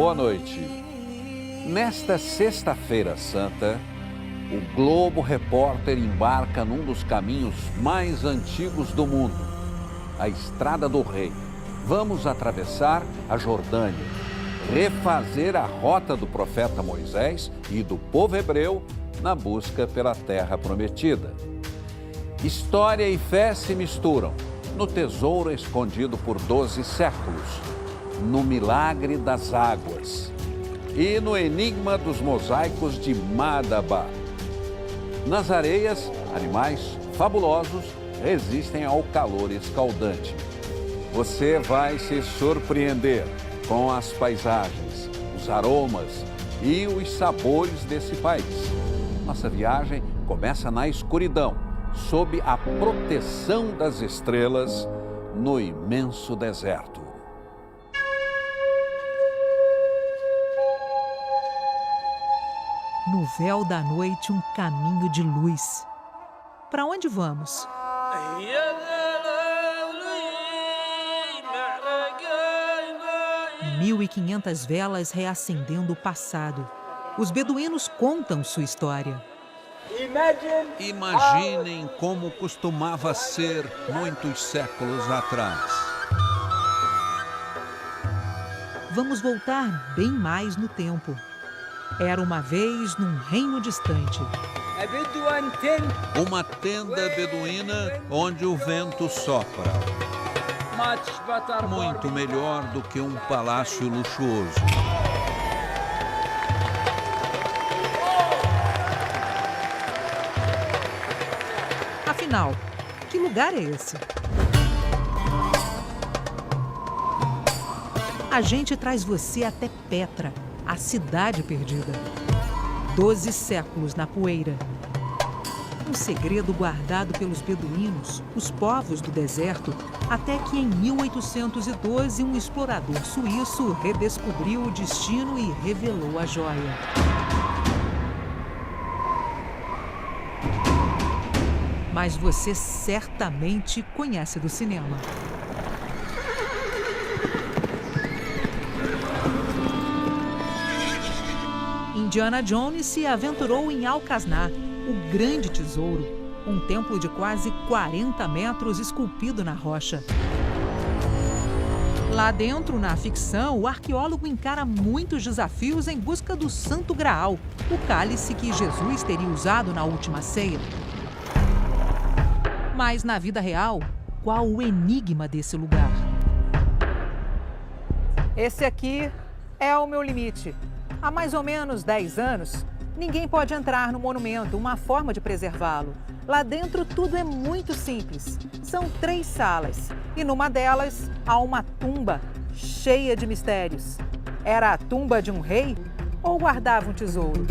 boa noite. Nesta Sexta-feira Santa, o Globo Repórter embarca num dos caminhos mais antigos do mundo, a Estrada do Rei. Vamos atravessar a Jordânia, refazer a rota do profeta Moisés e do povo hebreu na busca pela Terra Prometida. História e fé se misturam no tesouro escondido por 12 séculos, no milagre das águas e no enigma dos mosaicos de Madaba. Nas areias, animais fabulosos resistem ao calor escaldante. Você vai se surpreender com as paisagens, os aromas e os sabores desse país. Nossa viagem começa na escuridão, sob a proteção das estrelas, no imenso deserto. No véu da noite, um caminho de luz. Para onde vamos? 1.500 velas reacendendo o passado. Os beduínos contam sua história. Imaginem como costumava ser muitos séculos atrás. Vamos voltar bem mais no tempo. Era uma vez num reino distante. Uma tenda beduína onde o vento sopra. Muito melhor do que um palácio luxuoso. Afinal, que lugar é esse? A gente traz você até Petra, a cidade perdida. 12 séculos na poeira. Um segredo guardado pelos beduínos, os povos do deserto, até que em 1812 um explorador suíço redescobriu o destino e revelou a joia. Mas você certamente conhece do cinema. Indiana Jones se aventurou em Alcazar, o grande tesouro, um templo de quase 40 metros esculpido na rocha. Lá dentro, na ficção, o arqueólogo encara muitos desafios em busca do Santo Graal, o cálice que Jesus teria usado na última ceia. Mas na vida real, qual o enigma desse lugar? Esse aqui é o meu limite. Há mais ou menos 10 anos, ninguém pode entrar no monumento, uma forma de preservá-lo. Lá dentro tudo é muito simples. São 3 salas e numa delas há uma tumba cheia de mistérios. Era a tumba de um rei ou guardava um tesouro?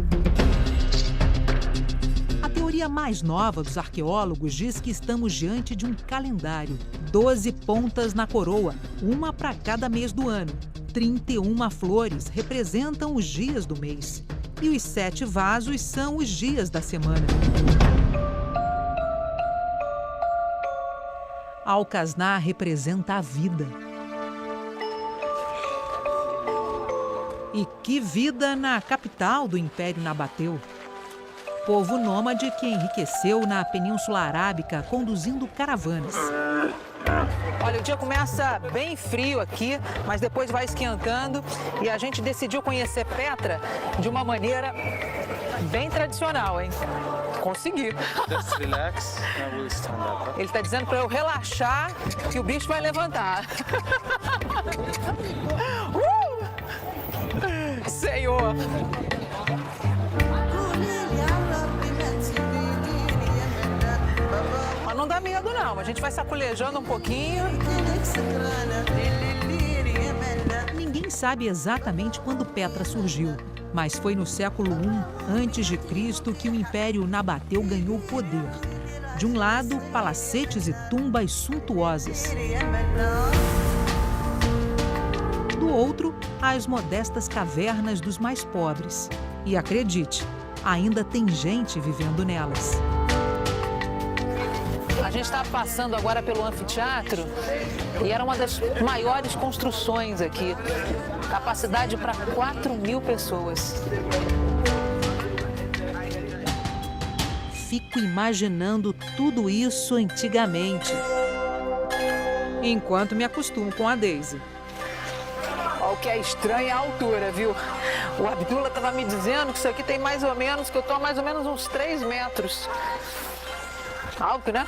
A teoria mais nova dos arqueólogos diz que estamos diante de um calendário. 12 pontas na coroa, uma para cada mês do ano. 31 flores representam os dias do mês. E os 7 vasos são os dias da semana. Alcazar representa a vida. E que vida na capital do Império Nabateu. Povo nômade que enriqueceu na Península Arábica conduzindo caravanas. Olha, o dia começa bem frio aqui, mas depois vai esquentando e a gente decidiu conhecer Petra de uma maneira bem tradicional, hein? Consegui. Just relax, I will stand up. Ele está dizendo para eu relaxar que o bicho vai levantar. Senhor! Mas não dá medo não, a gente vai sacolejando um pouquinho. Ninguém sabe exatamente quando Petra surgiu, mas foi no século I a.C. que o Império Nabateu ganhou poder. De um lado, palacetes e tumbas suntuosas. Do outro, as modestas cavernas dos mais pobres. E acredite, ainda tem gente vivendo nelas. gente está passando agora pelo anfiteatro e era uma das maiores construções aqui. Capacidade para 4.000 pessoas. Fico imaginando tudo isso antigamente, enquanto me acostumo com a Daisy. O que é estranho é a altura, viu? O Abdullah estava me dizendo que isso aqui tem mais ou menos, que eu estou a mais ou menos uns 3 metros. Alto, né?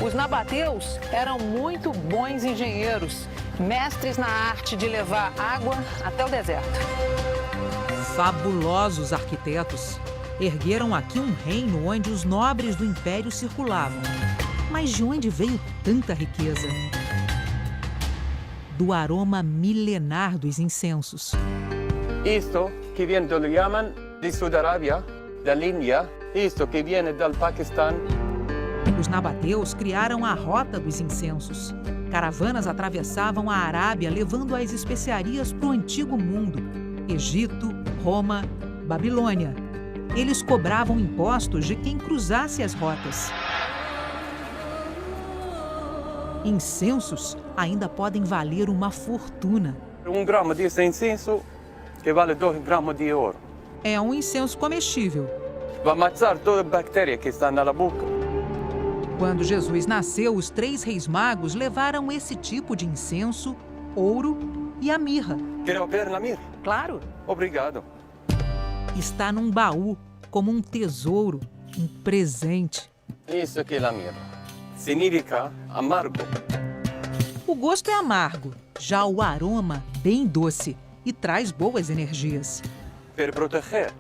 Os nabateus eram muito bons engenheiros, mestres na arte de levar água até o deserto. Fabulosos arquitetos ergueram aqui um reino onde os nobres do império circulavam. Mas de onde veio tanta riqueza? Do aroma milenar dos incensos. Isto que viene do Yaman, de Sud-Arábia, da Índia, isto que viene do Paquistão. Os nabateus criaram a rota dos incensos. Caravanas atravessavam a Arábia levando as especiarias para o antigo mundo. Egito, Roma, Babilônia. Eles cobravam impostos de quem cruzasse as rotas. Incensos ainda podem valer uma fortuna. Gramo de incenso que vale 2 gramos de ouro. É um incenso comestível. Vai matar toda a bactéria que está na boca. Quando Jesus nasceu, os 3 reis magos levaram esse tipo de incenso, ouro e a mirra. Quer ver na mirra? Claro. Obrigado. Está num baú, como um tesouro, um presente. Isso aqui é a mirra. Significa amargo. O gosto é amargo, já o aroma bem doce e traz boas energias. Para proteger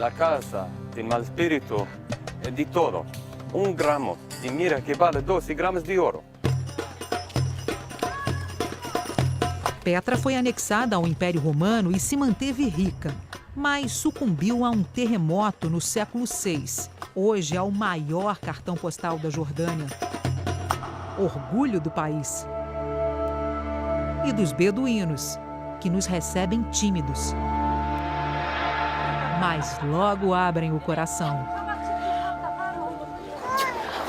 a casa de mau espírito e de todo, 1 gramo de mirra que vale 12 gramas de ouro. Petra foi anexada ao Império Romano e se manteve rica, mas sucumbiu a um terremoto no século VI. Hoje é o maior cartão postal da Jordânia. Orgulho do país. E dos beduínos, que nos recebem tímidos. Mas logo abrem o coração.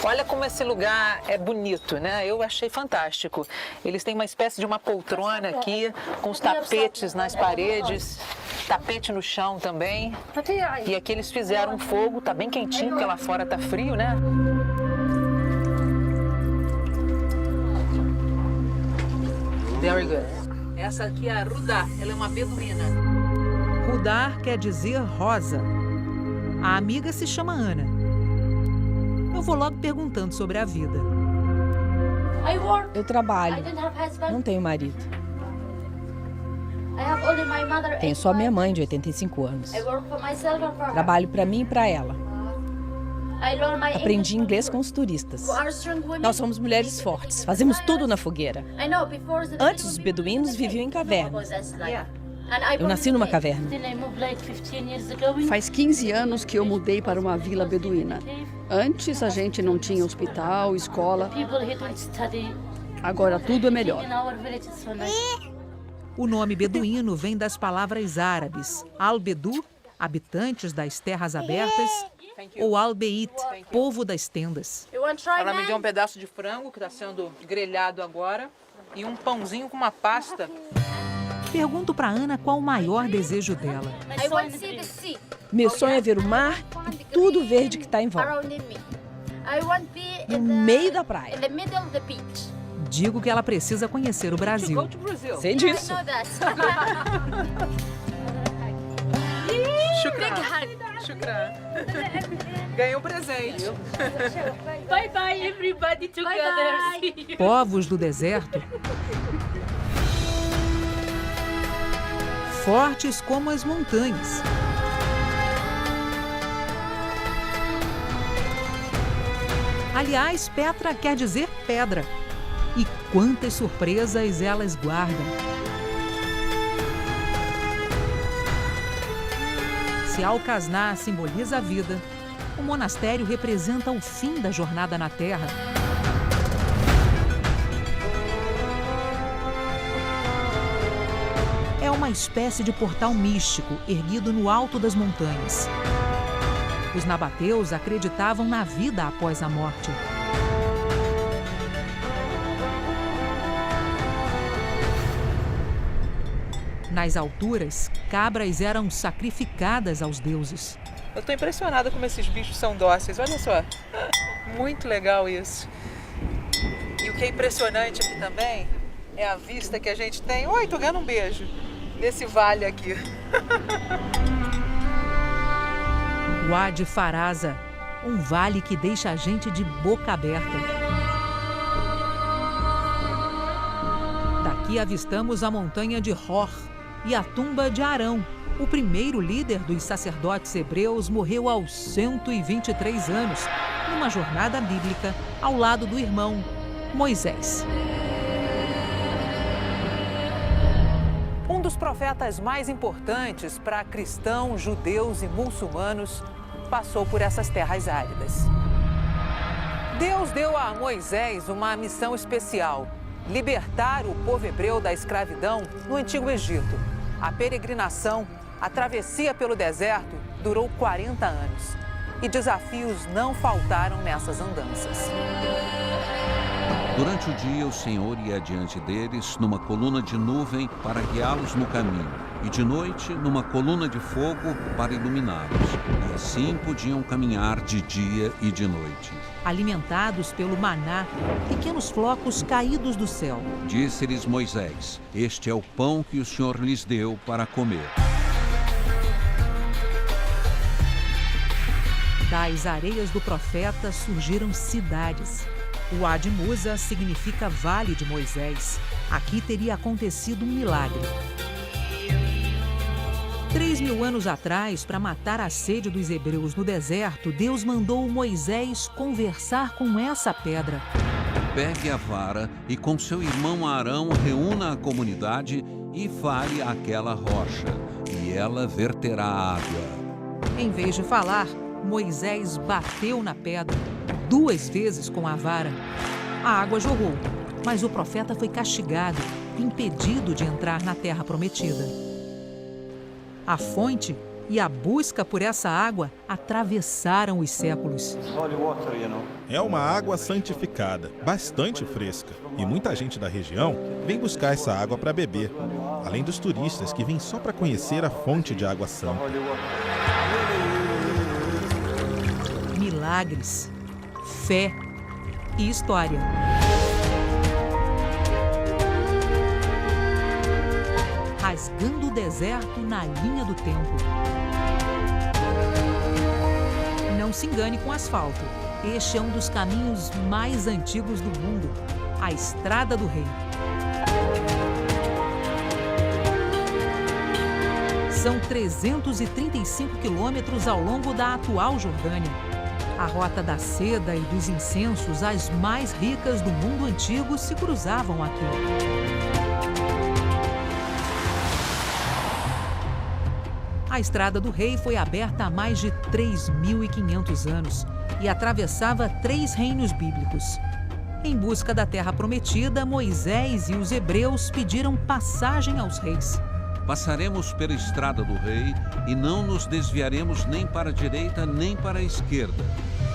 Olha como esse lugar é bonito, né? Eu achei fantástico. Eles têm uma espécie de uma poltrona aqui, com os tapetes nas paredes, tapete no chão também. E aqui eles fizeram um fogo, tá bem quentinho, porque lá fora tá frio, né? Very good. Essa aqui é a Rudá, ela é uma beduína. Rudar quer dizer rosa. A amiga se chama Ana. Eu vou logo perguntando sobre a vida. Eu trabalho, não tenho marido. Tenho só minha mãe, de 85 anos. Trabalho para mim e para ela. Aprendi inglês com os turistas. Nós somos mulheres fortes, fazemos tudo na fogueira. Antes, os beduínos viviam em cavernas. Eu nasci numa caverna. Faz 15 anos que eu mudei para uma vila beduína. Antes a gente não tinha hospital, escola. Agora tudo é melhor. O nome beduíno vem das palavras árabes al-bedu, habitantes das terras abertas, ou al-beit, povo das tendas. Ela me deu um pedaço de frango que está sendo grelhado agora e um pãozinho com uma pasta. Pergunto para Ana qual o maior desejo dela. Meu sonho é ver o mar e tudo verde que está em volta. No meio da praia. Digo que ela precisa conhecer o Brasil. Sei disso. Shukran. Ganhei um presente. Bye bye everybody together. Povos do deserto, fortes como as montanhas. Aliás, Petra quer dizer pedra. E quantas surpresas elas guardam. Se Al-Kasna simboliza a vida, o monastério representa o fim da jornada na Terra. É uma espécie de portal místico erguido no alto das montanhas. Os nabateus acreditavam na vida após a morte. Nas alturas, cabras eram sacrificadas aos deuses. Eu estou impressionada como esses bichos são dóceis, olha só. Muito legal isso. E o que é impressionante aqui também é a vista que a gente tem. Oi, tô ganhando um beijo. Nesse vale aqui. Wadi Faraza, um vale que deixa a gente de boca aberta. Daqui avistamos a montanha de Hor e a tumba de Arão. O primeiro líder dos sacerdotes hebreus morreu aos 123 anos, numa jornada bíblica ao lado do irmão Moisés. Um dos profetas mais importantes para cristãos, judeus e muçulmanos passou por essas terras áridas. Deus deu a Moisés uma missão especial: libertar o povo hebreu da escravidão no Antigo Egito. A peregrinação, a travessia pelo deserto, durou 40 anos. E desafios não faltaram nessas andanças. Durante o dia, o Senhor ia adiante deles numa coluna de nuvem para guiá-los no caminho, e de noite numa coluna de fogo para iluminá-los. E assim podiam caminhar de dia e de noite. Alimentados pelo maná, pequenos flocos caídos do céu. Disse-lhes Moisés: este é o pão que o Senhor lhes deu para comer. Das areias do profeta surgiram cidades. O Wadi Musa significa Vale de Moisés. Aqui teria acontecido um milagre. 3.000 anos atrás, para matar a sede dos hebreus no deserto, Deus mandou Moisés conversar com essa pedra. Pegue a vara e com seu irmão Arão reúna a comunidade e fale àquela rocha, e ela verterá água. Em vez de falar, Moisés bateu na pedra 2 vezes com a vara. A água jorrou, mas o profeta foi castigado, impedido de entrar na terra prometida. A fonte e a busca por essa água atravessaram os séculos. É uma água santificada, bastante fresca. E muita gente da região vem buscar essa água para beber, além dos turistas que vêm só para conhecer a fonte de água santa. Milagres, fé e história. Rasgando o deserto na linha do tempo. Não se engane com asfalto. Este é um dos caminhos mais antigos do mundo, a Estrada do Rei. São 335 quilômetros ao longo da atual Jordânia. A rota da seda e dos incensos, as mais ricas do mundo antigo, se cruzavam aqui. A Estrada do Rei foi aberta há mais de 3.500 anos e atravessava 3 reinos bíblicos. Em busca da Terra Prometida, Moisés e os hebreus pediram passagem aos reis. Passaremos pela Estrada do Rei e não nos desviaremos nem para a direita nem para a esquerda,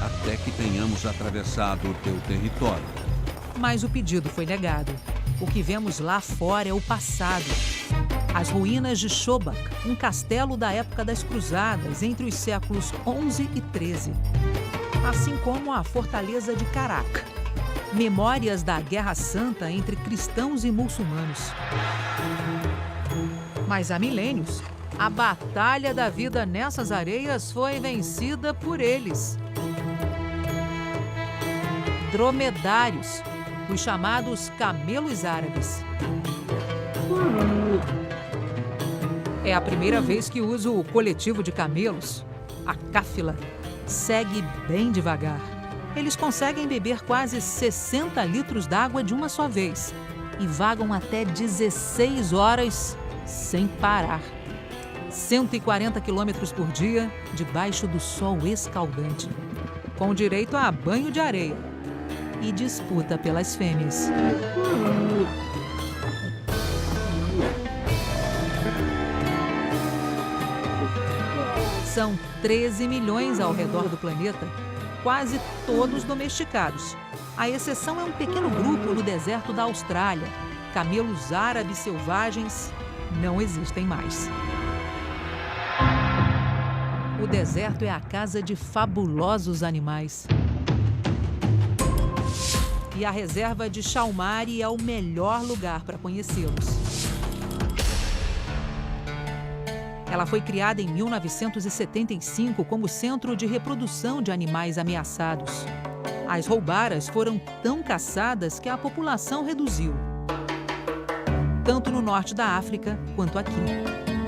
até que tenhamos atravessado o teu território. Mas o pedido foi negado. O que vemos lá fora é o passado. As ruínas de Shobak, um castelo da época das Cruzadas, entre os séculos 11 e 13. Assim como a fortaleza de Karak. Memórias da Guerra Santa entre cristãos e muçulmanos. Mas há milênios, a batalha da vida nessas areias foi vencida por eles. Dromedários, os chamados camelos árabes. É a primeira vez que uso o coletivo de camelos, a cáfila. Segue bem devagar. Eles conseguem beber quase 60 litros d'água de uma só vez e vagam até 16 horas sem parar. 140 quilômetros por dia, debaixo do sol escaldante, com direito a banho de areia e disputa pelas fêmeas. São 13 milhões ao redor do planeta, quase todos domesticados. A exceção é um pequeno grupo no deserto da Austrália. Camelos árabes selvagens não existem mais. O deserto é a casa de fabulosos animais. E a reserva de Chalmari é o melhor lugar para conhecê-los. Ela foi criada em 1975 como centro de reprodução de animais ameaçados. As roubaras foram tão caçadas que a população reduziu, tanto no norte da África quanto aqui.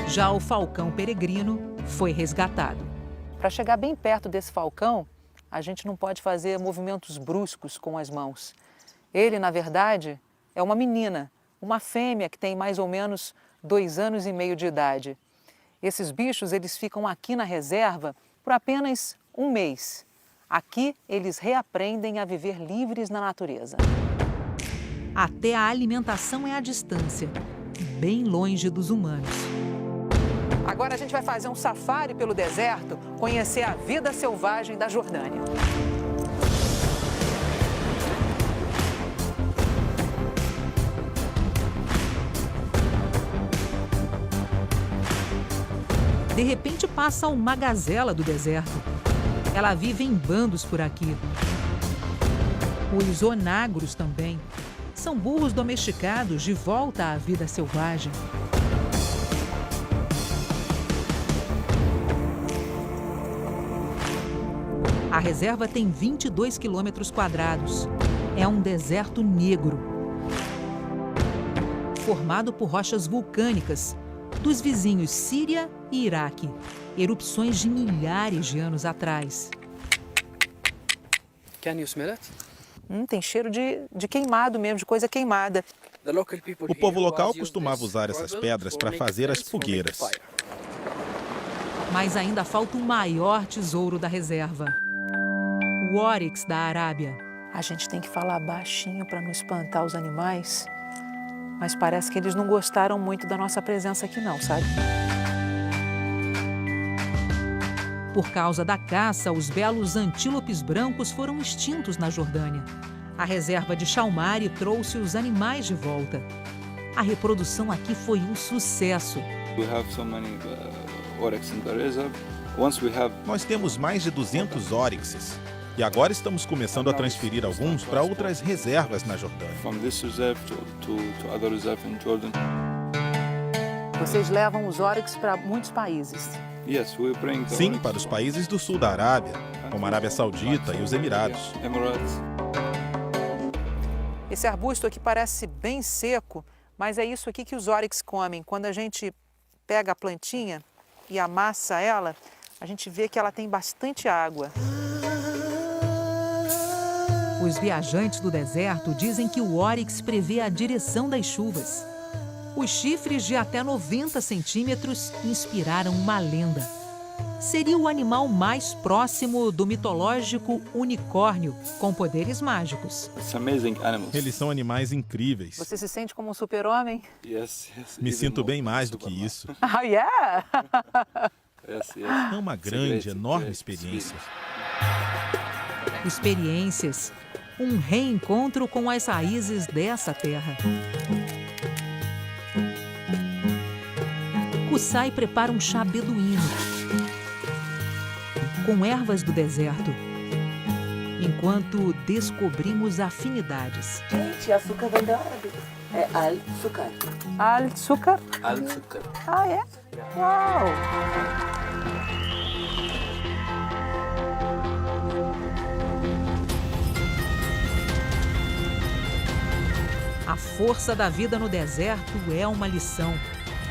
Já o falcão peregrino foi resgatado. Para chegar bem perto desse falcão, a gente não pode fazer movimentos bruscos com as mãos. Ele, na verdade, é uma menina, uma fêmea que tem mais ou menos 2 anos e meio de idade. Esses bichos, eles ficam aqui na reserva por apenas 1 mês. Aqui, eles reaprendem a viver livres na natureza. Até a alimentação é à distância, bem longe dos humanos. Agora a gente vai fazer um safari pelo deserto, conhecer a vida selvagem da Jordânia. De repente passa uma gazela do deserto. Ela vive em bandos por aqui. Os onagros também. São burros domesticados de volta à vida selvagem. A reserva tem 22 quilômetros quadrados. É um deserto negro, formado por rochas vulcânicas dos vizinhos Síria e Iraque, erupções de milhares de anos atrás. Can you smell it? Tem cheiro de queimado mesmo, de coisa queimada. O povo local costumava usar essas pedras para fazer as fogueiras. Mas ainda falta o maior tesouro da reserva: o óryx da Arábia. A gente tem que falar baixinho para não espantar os animais, mas parece que eles não gostaram muito da nossa presença aqui não, sabe? Por causa da caça, os belos antílopes brancos foram extintos na Jordânia. A reserva de Chalmari trouxe os animais de volta. A reprodução aqui foi um sucesso. Nós temos mais de 200 óryxes. E agora estamos começando a transferir alguns para outras reservas na Jordânia. Vocês levam os óryx para muitos países? Sim, para os países do sul da Arábia, como a Arábia Saudita e os Emirados. Esse arbusto aqui parece bem seco, mas é isso aqui que os óryx comem. Quando a gente pega a plantinha e amassa ela, a gente vê que ela tem bastante água. Os viajantes do deserto dizem que o óryx prevê a direção das chuvas. Os chifres de até 90 centímetros inspiraram uma lenda. Seria o animal mais próximo do mitológico unicórnio, com poderes mágicos. Eles são animais incríveis. Você se sente como um super-homem? Me sinto bem mais do que isso. Oh, yeah! É uma grande, enorme experiência. Experiências. Um reencontro com as raízes dessa terra. Kusai prepara um chá beduíno com ervas do deserto, enquanto descobrimos afinidades. Gente, açúcar vem da árabe. É al-sukar. Al-sukar? Al-sukar. Ah, é? Uau! A força da vida no deserto é uma lição.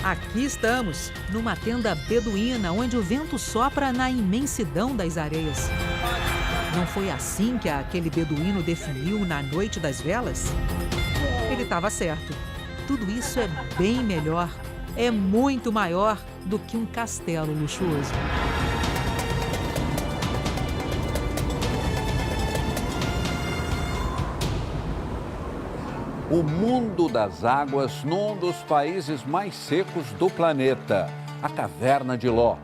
Aqui estamos, numa tenda beduína, onde o vento sopra na imensidão das areias. Não foi assim que aquele beduíno definiu na Noite das Velas? Ele estava certo. Tudo isso é bem melhor, é muito maior do que um castelo luxuoso. O mundo das águas num dos países mais secos do planeta, a Caverna de Ló.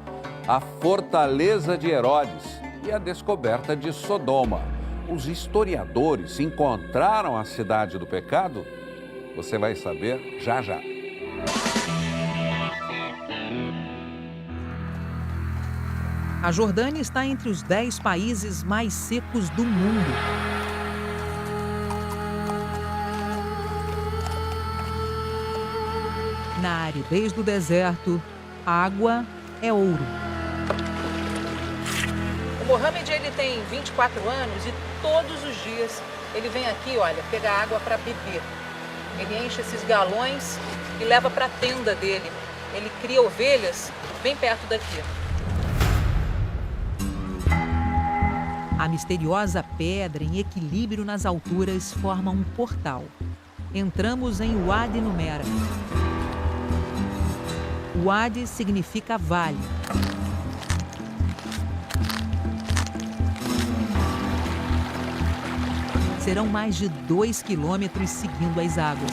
a fortaleza de Herodes e a descoberta de Sodoma. Os historiadores encontraram a cidade do pecado? Você vai saber já já. A Jordânia está entre os 10 países mais secos do mundo. Na aridez do deserto, água é ouro. O Mohamed, ele tem 24 anos e todos os dias ele vem aqui, olha, pegar água para beber. Ele enche esses galões e leva para a tenda dele. Ele cria ovelhas bem perto daqui. A misteriosa pedra em equilíbrio nas alturas forma um portal. Entramos em Wadi Numera. Wadi significa vale. Serão mais de 2 quilômetros seguindo as águas.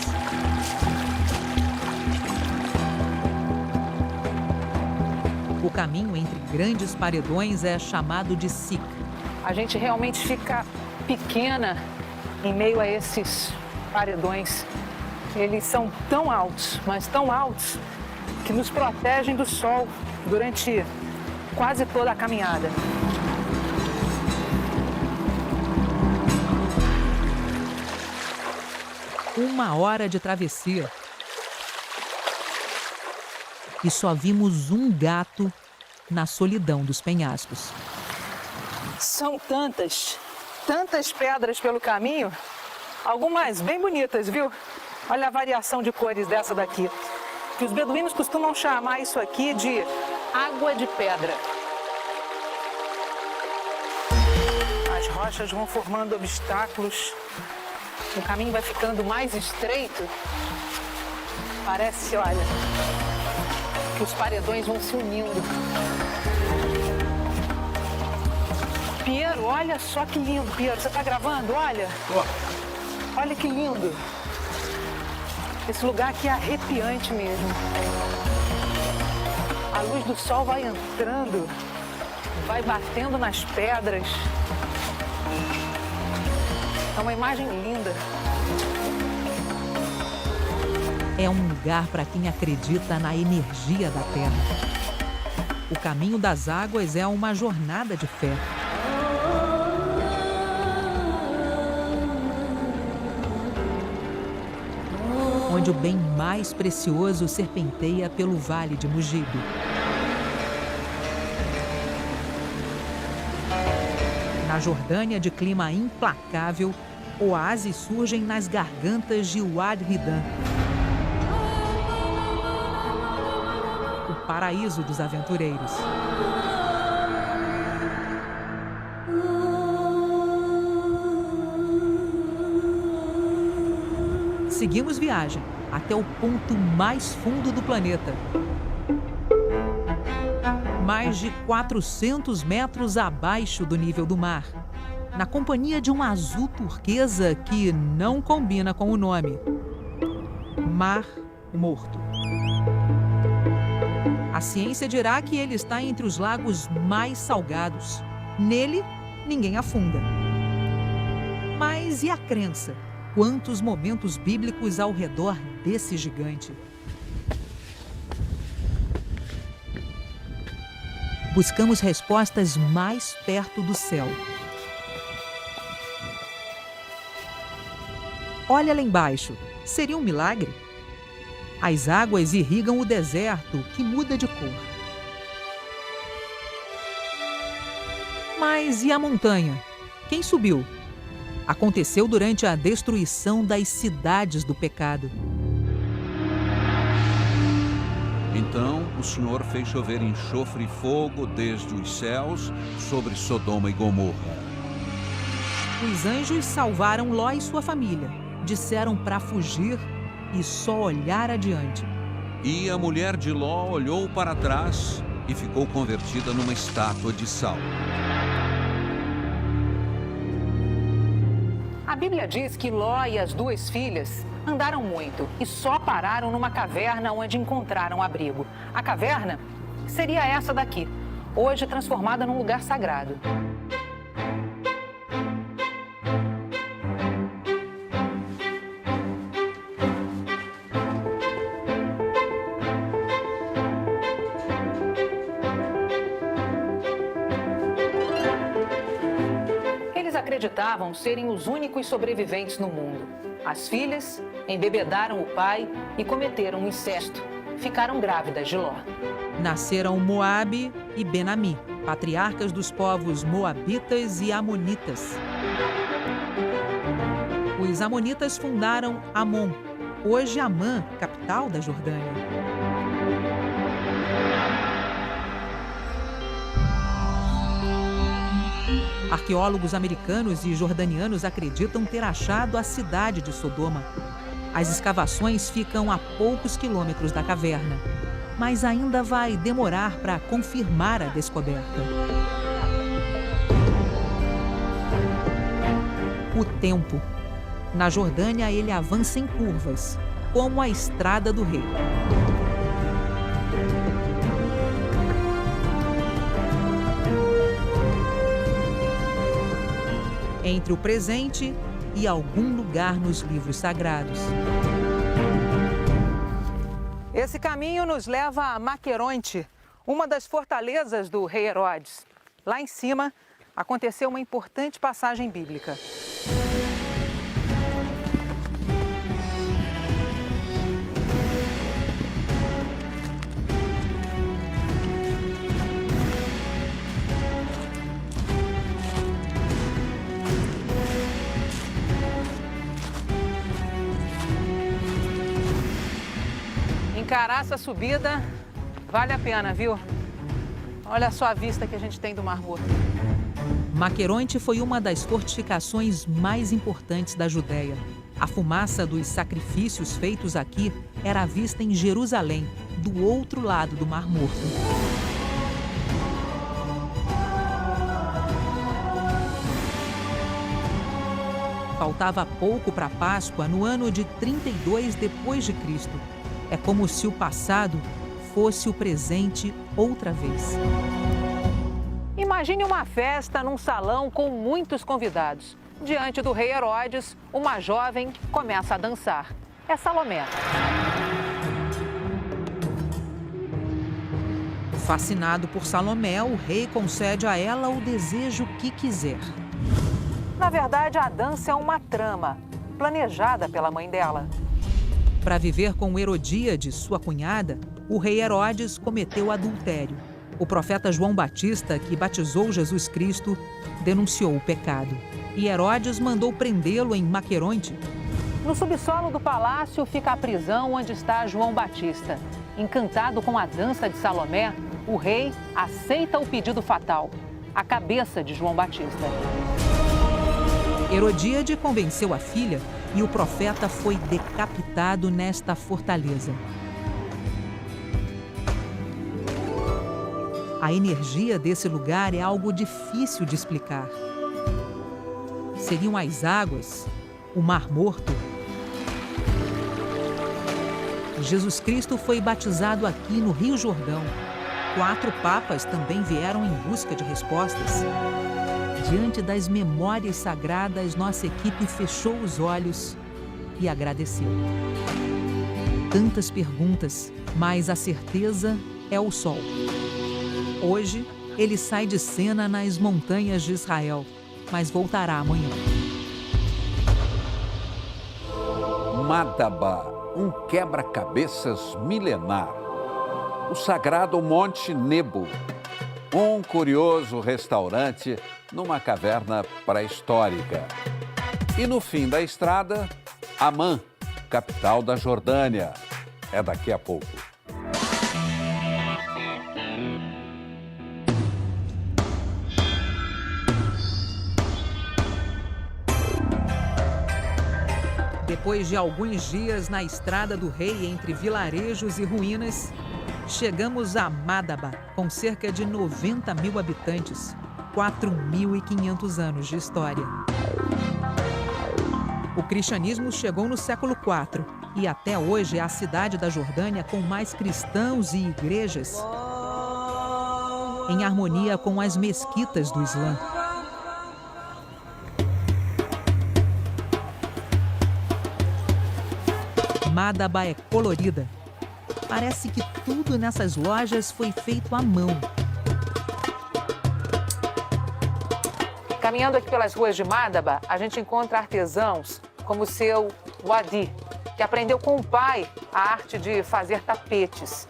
O caminho entre grandes paredões é chamado de Sik. A gente realmente fica pequena em meio a esses paredões. Eles são tão altos, mas tão altos, que nos protegem do sol durante quase toda a caminhada. Uma hora de travessia. E só vimos um gato na solidão dos penhascos. São tantas pedras pelo caminho, algumas bem bonitas, viu? Olha a variação de cores dessa daqui. Que os beduínos costumam chamar isso aqui de água de pedra. As rochas vão formando obstáculos, o caminho vai ficando mais estreito. Parece, olha, que os paredões vão se unindo. Piero, olha só que lindo, Piero. Você tá gravando? Olha. Olha que lindo. Esse lugar aqui é arrepiante mesmo. A luz do sol vai entrando, vai batendo nas pedras. É uma imagem linda. É um lugar para quem acredita na energia da terra. O caminho das águas é uma jornada de fé. Onde o bem mais precioso serpenteia pelo Vale de Mugido. Na Jordânia de clima implacável, oásis surgem nas gargantas de Wadi Ridam. O paraíso dos aventureiros. Seguimos viagem até o ponto mais fundo do planeta. Mais de 400 metros abaixo do nível do mar. Na companhia de um azul turquesa que não combina com o nome. Mar Morto. A ciência dirá que ele está entre os lagos mais salgados. Nele, ninguém afunda. Mas e a crença? Quantos momentos bíblicos ao redor desse gigante? Buscamos respostas mais perto do céu. Olha lá embaixo, seria um milagre? As águas irrigam o deserto, que muda de cor. Mas e a montanha? Quem subiu? Aconteceu durante a destruição das cidades do pecado. Então o Senhor fez chover enxofre e fogo desde os céus sobre Sodoma e Gomorra. Os anjos salvaram Ló e sua família. Disseram para fugir e só olhar adiante. E a mulher de Ló olhou para trás e ficou convertida numa estátua de sal. A Bíblia diz que Ló e as 2 filhas andaram muito e só pararam numa caverna onde encontraram abrigo. A caverna seria essa daqui. hoje transformada num lugar sagrado. Acreditavam serem os únicos sobreviventes no mundo. As filhas embebedaram o pai e cometeram um incesto. Ficaram grávidas de Ló. Nasceram Moabe e Ben-Ami, patriarcas dos povos moabitas e amonitas. Os amonitas fundaram Amon, hoje Amã, capital da Jordânia. Arqueólogos americanos e jordanianos acreditam ter achado a cidade de Sodoma. As escavações ficam a poucos quilômetros da caverna, mas ainda vai demorar para confirmar a descoberta. O tempo. Na Jordânia, ele avança em curvas, como a Estrada do Rei. Entre o presente e algum lugar nos livros sagrados. Esse caminho nos leva a Maqueronte, uma das fortalezas do rei Herodes. Lá em cima, aconteceu uma importante passagem bíblica. Encarar essa subida vale a pena, viu? Olha só a vista que a gente tem do Mar Morto. Maqueronte foi uma das fortificações mais importantes da Judéia. A fumaça dos sacrifícios feitos aqui era vista em Jerusalém, do outro lado do Mar Morto. Faltava pouco para a Páscoa no ano de 32 depois de Cristo. É como se o passado fosse o presente outra vez. Imagine uma festa num salão com muitos convidados. Diante do rei Herodes, uma jovem começa a dançar. É Salomé. Fascinado por Salomé, o rei concede a ela o desejo que quiser. Na verdade, a dança é uma trama, planejada pela mãe dela. Para viver com Herodíade, sua cunhada, o rei Herodes cometeu adultério. O profeta João Batista, que batizou Jesus Cristo, denunciou o pecado. E Herodes mandou prendê-lo em Maqueronte. No subsolo do palácio fica a prisão onde está João Batista. Encantado com a dança de Salomé, o rei aceita o pedido fatal, a cabeça de João Batista. Herodíade convenceu a filha e o profeta foi decapitado nesta fortaleza. A energia desse lugar é algo difícil de explicar. Seriam as águas, o Mar Morto. Jesus Cristo foi batizado aqui no Rio Jordão. 4 papas também vieram em busca de respostas. Diante das memórias sagradas, nossa equipe fechou os olhos e agradeceu. Tantas perguntas, mas a certeza é o sol. Hoje, ele sai de cena nas montanhas de Israel, mas voltará amanhã. Madaba, um quebra-cabeças milenar. O sagrado Monte Nebo, um curioso restaurante numa caverna pré-histórica. E no fim da estrada, Amã, capital da Jordânia. É daqui a pouco. Depois de alguns dias na Estrada do Rei entre vilarejos e ruínas, chegamos a Madaba, com cerca de 90 mil habitantes. 4.500 anos de história. O cristianismo chegou no século IV e até hoje é a cidade da Jordânia com mais cristãos e igrejas em harmonia com as mesquitas do Islã. Madaba é colorida. Parece que tudo nessas lojas foi feito à mão. Caminhando aqui pelas ruas de Madaba, a gente encontra artesãos como o seu Wadi, que aprendeu com o pai a arte de fazer tapetes.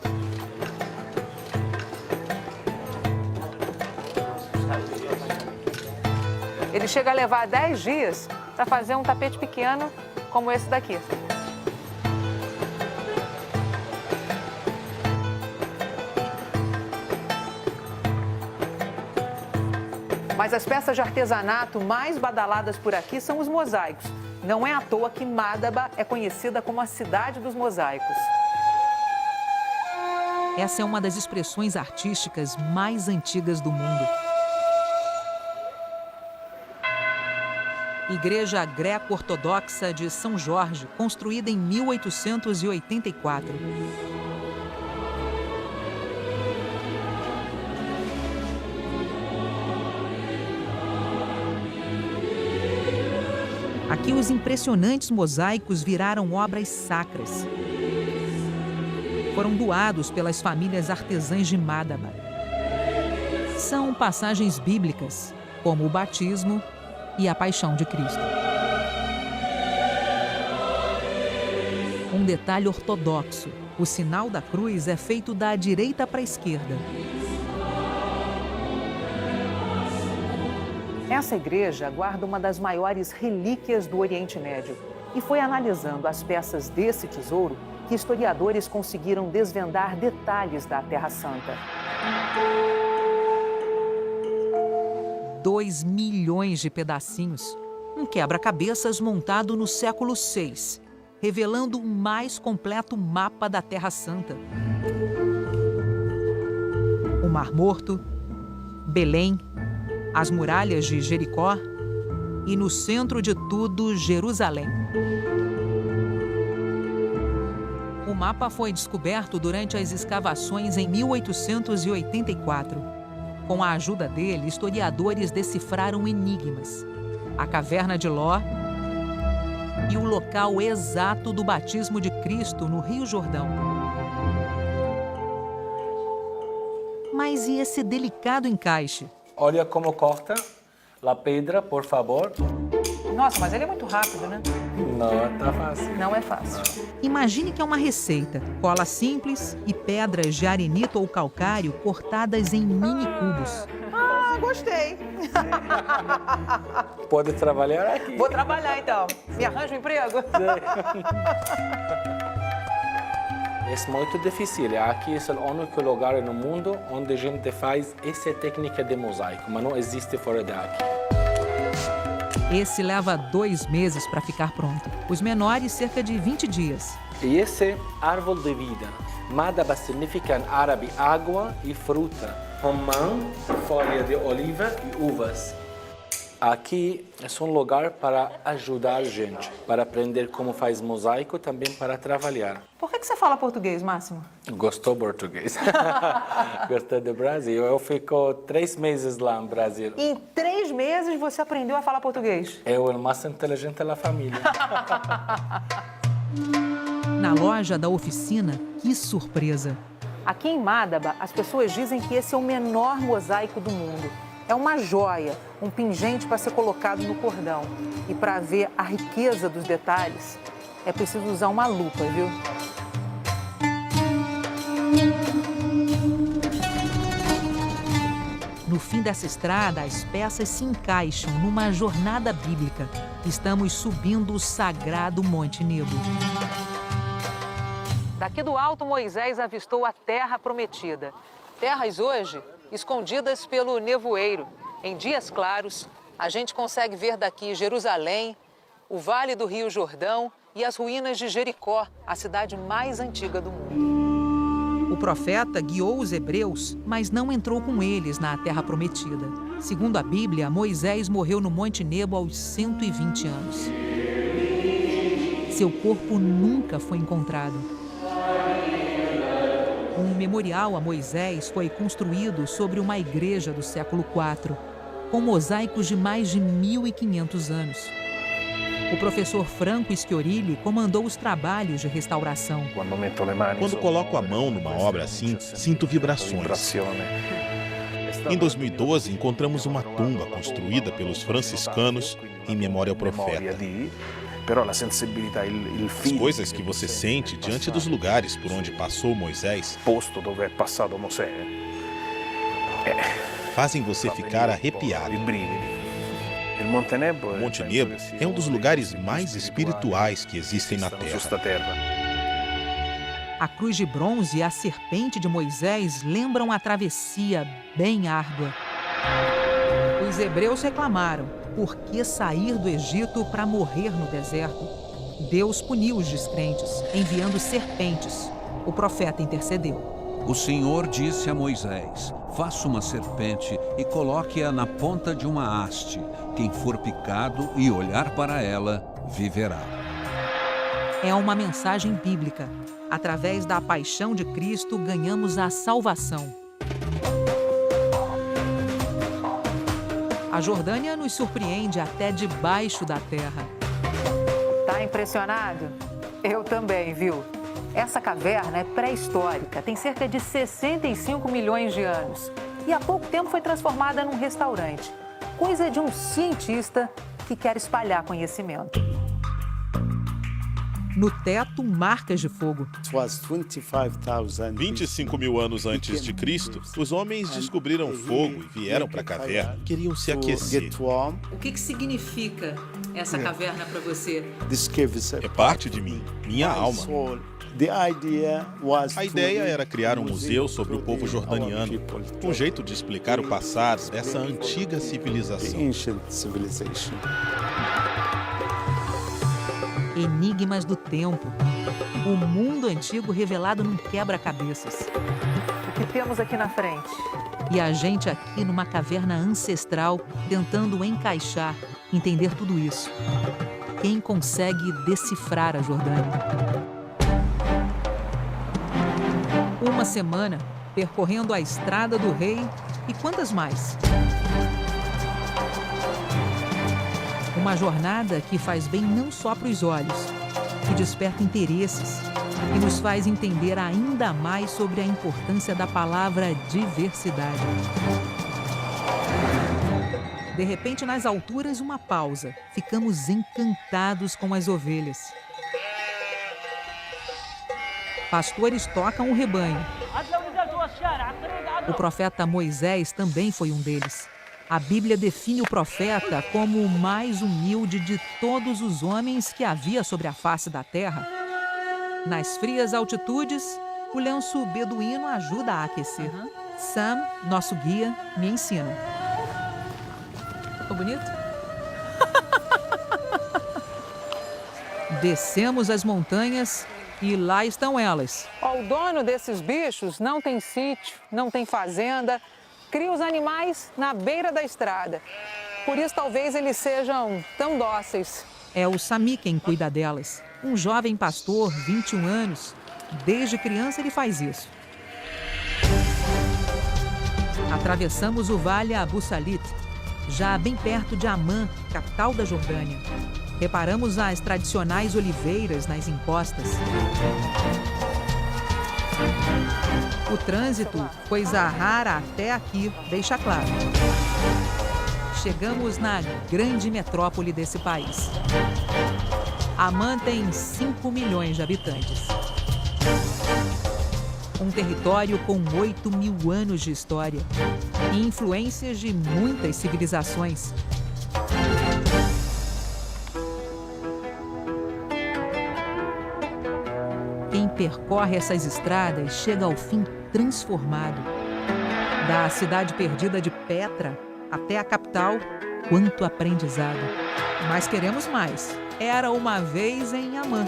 Ele chega a levar 10 dias para fazer um tapete pequeno como esse daqui. Mas as peças de artesanato mais badaladas por aqui são os mosaicos. Não é à toa que Madaba é conhecida como a cidade dos mosaicos. Essa é uma das expressões artísticas mais antigas do mundo. Igreja Greco-Ortodoxa de São Jorge, construída em 1884. Aqui os impressionantes mosaicos viraram obras sacras. Foram doados pelas famílias artesãs de Madaba. São passagens bíblicas, como o batismo e a paixão de Cristo. Um detalhe ortodoxo: o sinal da cruz é feito da direita para a esquerda. Essa igreja guarda uma das maiores relíquias do Oriente Médio. E foi analisando as peças desse tesouro que historiadores conseguiram desvendar detalhes da Terra Santa. 2 milhões de pedacinhos. Um quebra-cabeças montado no século VI, revelando o mais completo mapa da Terra Santa. O Mar Morto, Belém, as muralhas de Jericó e, no centro de tudo, Jerusalém. O mapa foi descoberto durante as escavações em 1884. Com a ajuda dele, historiadores decifraram enigmas: a caverna de Ló e o local exato do batismo de Cristo no Rio Jordão. Mas e esse delicado encaixe? Olha como corta a pedra, por favor. Nossa, mas ele é muito rápido, né? Não tá fácil. Não é fácil. Imagine que é uma receita: cola simples e pedras de arenito ou calcário cortadas em mini cubos. Ah, gostei. Pode trabalhar aqui. Vou trabalhar então. Me arranja um emprego? É muito difícil. Aqui é o único lugar no mundo onde a gente faz essa técnica de mosaico, mas não existe fora daqui. Esse leva 2 meses para ficar pronto. Os menores, cerca de 20 dias. E esse é árvore de vida. Madaba significa em árabe água e fruta. Romã, folha de oliva e uvas. Aqui é um lugar para ajudar a gente, para aprender como faz mosaico, também para trabalhar. Por que você fala português, Máximo? Gostou português? Gostou do Brasil? Eu fico 3 meses lá no Brasil. Em 3 meses você aprendeu a falar português? Eu o mais inteligente da família. Na loja da oficina, que surpresa! Aqui em Madaba, as pessoas dizem que esse é o menor mosaico do mundo. É uma joia, um pingente para ser colocado no cordão. E para ver a riqueza dos detalhes, é preciso usar uma lupa, viu? No fim dessa estrada, as peças se encaixam numa jornada bíblica. Estamos subindo o sagrado Monte Nebo. Daqui do alto, Moisés avistou a Terra Prometida. Terras hoje escondidas pelo nevoeiro. Em dias claros, a gente consegue ver daqui Jerusalém, o Vale do Rio Jordão e as ruínas de Jericó, a cidade mais antiga do mundo. O profeta guiou os hebreus, mas não entrou com eles na Terra Prometida. Segundo a Bíblia, Moisés morreu no Monte Nebo aos 120 anos. Seu corpo nunca foi encontrado. Um memorial a Moisés foi construído sobre uma igreja do século IV, com mosaicos de mais de 1.500 anos. O professor Franco Schiorilli comandou os trabalhos de restauração. Quando coloco a mão numa obra assim, sinto vibrações. Em 2012, encontramos uma tumba construída pelos franciscanos em memória ao profeta. As coisas que você sente diante dos lugares por onde passou Moisés fazem você ficar arrepiado. Monte Nebo é um dos lugares mais espirituais que existem na Terra. A cruz de bronze e a serpente de Moisés lembram a travessia bem árdua. Os hebreus reclamaram: por que sair do Egito para morrer no deserto? Deus puniu os descrentes, enviando serpentes. O profeta intercedeu. O Senhor disse a Moisés: faça uma serpente e coloque-a na ponta de uma haste. Quem for picado e olhar para ela, viverá. É uma mensagem bíblica. Através da paixão de Cristo, ganhamos a salvação. A Jordânia nos surpreende até debaixo da terra. Tá impressionado? Eu também, viu? Essa caverna é pré-histórica, tem cerca de 65 milhões de anos. E há pouco tempo foi transformada num restaurante. Coisa de um cientista que quer espalhar conhecimento. No teto, marcas de fogo. 25 mil anos antes de Cristo, os homens descobriram fogo e vieram para a caverna. Queriam se aquecer. O que significa essa caverna para você? É parte de mim, minha alma. A ideia era criar um museu sobre o povo jordaniano, um jeito de explicar o passado dessa antiga civilização. Enigmas do tempo. O mundo antigo revelado num quebra-cabeças. O que temos aqui na frente? E a gente aqui numa caverna ancestral, tentando encaixar, entender tudo isso. Quem consegue decifrar a Jordânia? Uma semana percorrendo a Estrada do Rei e quantas mais? Uma jornada que faz bem não só para os olhos, que desperta interesses e nos faz entender ainda mais sobre a importância da palavra diversidade. De repente, nas alturas, uma pausa. Ficamos encantados com as ovelhas. Pastores tocam o rebanho. O profeta Moisés também foi um deles. A Bíblia define o profeta como o mais humilde de todos os homens que havia sobre a face da terra. Nas frias altitudes, o lenço beduíno ajuda a aquecer. Sam, nosso guia, me ensina. Ficou bonito? Descemos as montanhas e lá estão elas. O dono desses bichos não tem sítio, não tem fazenda, cria os animais na beira da estrada. Por isso, talvez eles sejam tão dóceis. É o Sami quem cuida delas. Um jovem pastor, 21 anos. Desde criança ele faz isso. Atravessamos o vale Abu Salit, já bem perto de Amman, capital da Jordânia. Reparamos as tradicionais oliveiras nas encostas. O trânsito, coisa rara até aqui, deixa claro. Chegamos na grande metrópole desse país. Amman tem 5 milhões de habitantes. Um território com 8 mil anos de história e influências de muitas civilizações. Quem percorre essas estradas chega ao fim transformado. Da cidade perdida de Petra até a capital, quanto aprendizado. Mas queremos mais. Era uma vez em Amman.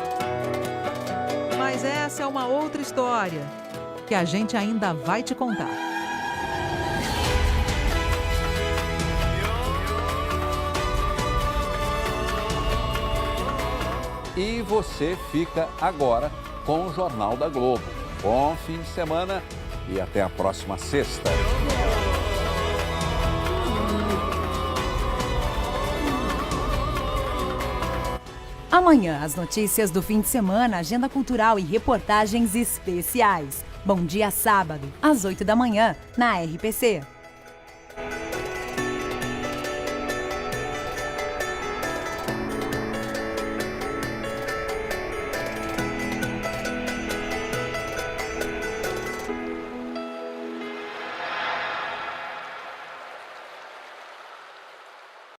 Mas essa é uma outra história que a gente ainda vai te contar. E você fica agora com o Jornal da Globo. Bom fim de semana e até a próxima sexta. Amanhã, as notícias do fim de semana, agenda cultural e reportagens especiais. Bom Dia Sábado, às 8 da manhã, na RPC.